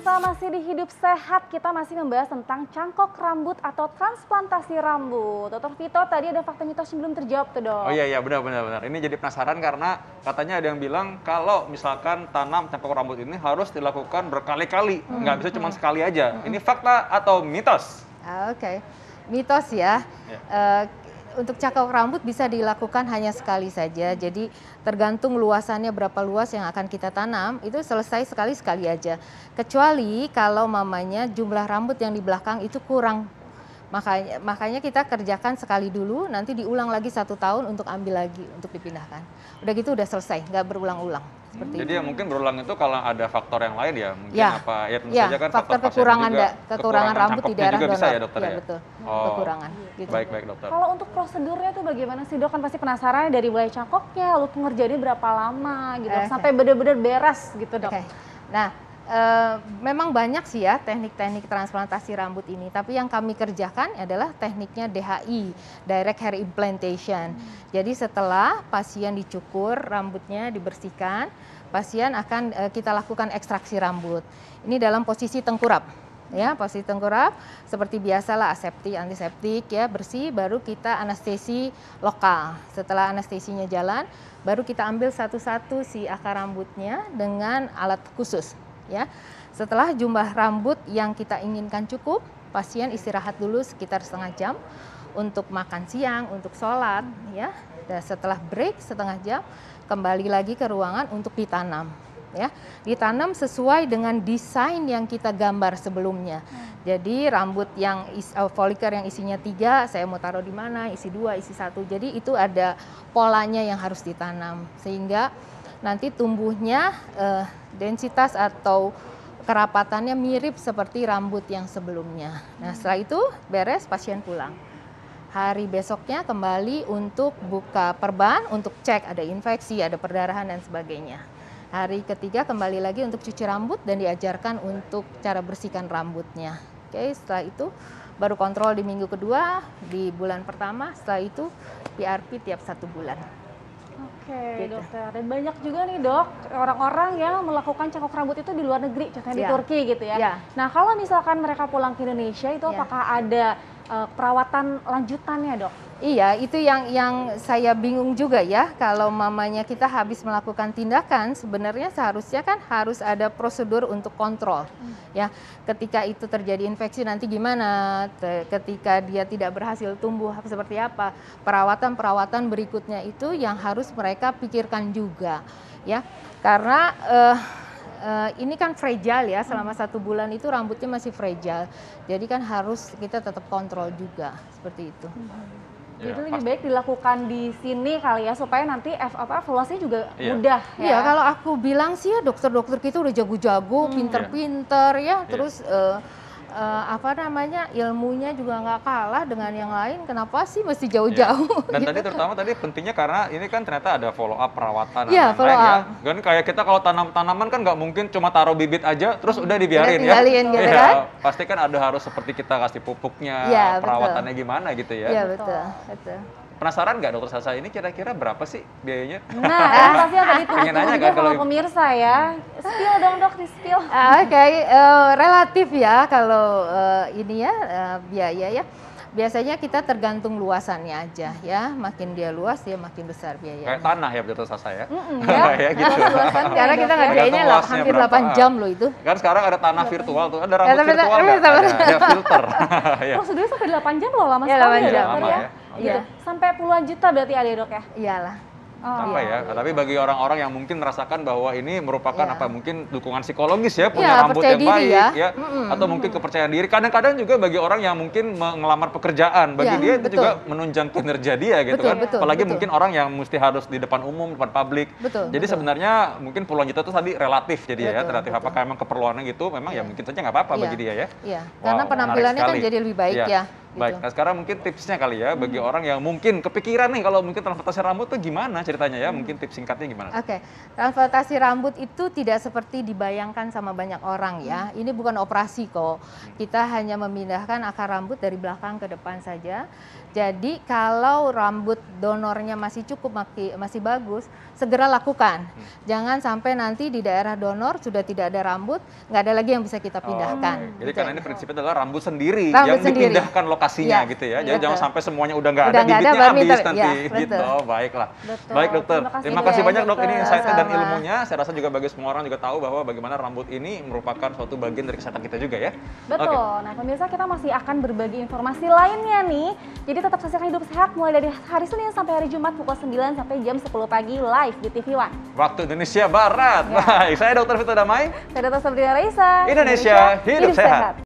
pemirsa, masih di Hidup Sehat, kita masih membahas tentang cangkok rambut atau transplantasi rambut. Dr. Vito, tadi ada fakta mitos yang belum terjawab tuh, Dok. Oh iya, benar. Ini jadi penasaran karena katanya ada yang bilang kalau misalkan tanam cangkok rambut ini harus dilakukan berkali-kali, nggak bisa cuma sekali aja. Ini fakta atau mitos? Oke, mitos ya. Untuk cangkok rambut bisa dilakukan hanya sekali saja, jadi tergantung luasannya berapa luas yang akan kita tanam, itu selesai sekali aja. Kecuali kalau mamanya jumlah rambut yang di belakang itu kurang, makanya kita kerjakan sekali dulu, nanti diulang lagi 1 tahun untuk ambil lagi, untuk dipindahkan. Udah gitu udah selesai, nggak berulang-ulang. Jadi ya mungkin berulang itu kalau ada faktor yang lain ya, mungkin tentu ya, saja kan faktor kekurangan rambut di daerah juga donor. bisa ya dokter ya? Betul, kekurangan. Gitu. Baik dokter. Kalau untuk prosedurnya tuh bagaimana sih, Dok? Kan pasti penasaran dari mulai cangkoknya, lalu pengerjaannya berapa lama gitu, sampai benar-benar beres gitu, Dok. Nah, memang banyak sih ya teknik-teknik transplantasi rambut ini, tapi yang kami kerjakan adalah tekniknya DHI, Direct Hair Implantation. Jadi setelah pasien dicukur, rambutnya dibersihkan, pasien akan kita lakukan ekstraksi rambut. Ini dalam posisi tengkurap. Ya, posisi tengkurap seperti biasalah, aseptik, antiseptik ya, bersih, baru kita anestesi lokal. Setelah anestesinya jalan, baru kita ambil satu-satu si akar rambutnya dengan alat khusus ya. Setelah jumlah rambut yang kita inginkan cukup, pasien istirahat dulu sekitar setengah jam untuk makan siang, untuk sholat ya. Dan setelah break setengah jam, kembali lagi ke ruangan untuk ditanam. Ya, ditanam sesuai dengan desain yang kita gambar sebelumnya. Jadi rambut yang folikel yang isinya 3, saya mau taruh di mana, isi 2, isi 1. Jadi itu ada polanya yang harus ditanam sehingga nanti tumbuhnya densitas atau kerapatannya mirip seperti rambut yang sebelumnya. Nah, setelah itu beres, pasien pulang. Hari besoknya kembali untuk buka perban, untuk cek ada infeksi, ada perdarahan dan sebagainya. Hari ketiga kembali lagi untuk cuci rambut dan diajarkan untuk cara bersihkan rambutnya. Oke, setelah itu baru kontrol di minggu kedua, di bulan pertama, setelah itu PRP tiap 1 bulan. Oke, gitu. Dokter. Dan banyak juga nih, Dok, orang-orang yang melakukan cangkok rambut itu di luar negeri, contohnya di Turki gitu ya. Nah, kalau misalkan mereka pulang ke Indonesia, itu apakah ada perawatan lanjutannya, Dok? Iya, itu yang saya bingung juga ya, kalau mamanya kita habis melakukan tindakan, sebenarnya seharusnya kan harus ada prosedur untuk kontrol. Ya, ketika itu terjadi infeksi nanti gimana, ketika dia tidak berhasil tumbuh seperti apa, perawatan berikutnya itu yang harus mereka pikirkan juga, ya, karena ini kan fragile ya, selama 1 bulan itu rambutnya masih fragile, jadi kan harus kita tetap kontrol juga, seperti itu. Jadi lebih baik dilakukan di sini kali ya, supaya nanti evaluasinya juga mudah ya. Iya, kalau aku bilang sih ya dokter-dokter kita udah jago-jago, pinter-pinter ya, terus ilmunya juga nggak kalah dengan yang lain, kenapa sih mesti jauh-jauh? Dan gitu. tadi terutama pentingnya karena ini kan ternyata ada follow up perawatan ya. Kan kayak kita kalau tanam-tanaman kan nggak mungkin cuma taruh bibit aja terus udah dibiarin ya. Gitu kan? Pasti kan harus seperti kita kasih pupuknya, perawatannya gimana gitu ya. Iya, betul. Penasaran nggak dokter Sasa, ini kira-kira berapa sih biayanya? Nah, pasti yang tadi pengen nanya kan kalau pemirsa ya. Spill dong, Dok, di spill. Oke, relatif ya kalau ini ya biaya ya. Biasanya kita tergantung luasannya aja ya, makin dia luas dia makin besar biayanya. Kayak tanah ya dokter Sasa ya? Ya gitu. Karena kita ngerjainnya hampir 8 jam loh itu. Kan sekarang ada tanah virtual tuh, ada rambut virtual nggak? Ada filter. Prosedurnya sampai 8 jam loh, lama sekali ya, dokter ya. Iya. Sampai puluhan juta berarti ada, Dok ya? Iyalah. Tapi bagi orang-orang yang mungkin merasakan bahwa ini merupakan mungkin dukungan psikologis ya, punya rambut yang baik ya, atau mungkin kepercayaan diri. Kadang-kadang juga bagi orang yang mungkin ngelamar pekerjaan, bagi dia itu juga menunjang kinerja dia gitu kan. Apalagi mungkin orang yang mesti harus di depan umum, depan publik. Jadi sebenarnya mungkin puluhan juta itu tadi relatif jadi ya, relatif apakah memang keperluannya gitu, memang ya mungkin saja nggak apa-apa bagi dia ya. Iya, karena penampilannya kan jadi lebih baik ya. Baik, nah sekarang mungkin tipsnya kali ya bagi orang yang mungkin kepikiran nih kalau mungkin transplantasi rambut tuh gimana ceritanya ya? Mungkin tips singkatnya gimana? Oke, transplantasi rambut itu tidak seperti dibayangkan sama banyak orang ya. Ini bukan operasi kok. Kita hanya memindahkan akar rambut dari belakang ke depan saja. Jadi kalau rambut donornya masih cukup, masih bagus, segera lakukan. Jangan sampai nanti di daerah donor sudah tidak ada rambut, nggak ada lagi yang bisa kita pindahkan. Jadi karena ini prinsipnya adalah rambut sendiri yang dipindahkan lokasinya gitu ya. Jadi jangan sampai semuanya udah nggak ada, bibitnya habis nanti gitu. Baiklah. Baik dokter, terima kasih banyak dok. Ini insight dan ilmunya. Saya rasa juga bagi semua orang juga tahu bahwa bagaimana rambut ini merupakan suatu bagian dari kesehatan kita juga ya. Betul. Nah pemirsa, kita masih akan berbagi informasi lainnya nih. Jadi tetap saksikan Hidup Sehat mulai dari hari Senin sampai hari Jumat pukul 9 sampai jam 10 pagi live di TV One. Waktu Indonesia Barat. Baik, saya Dr. Vito Damai. Saya Dr. Sabrina Raisa. Indonesia Hidup Sehat.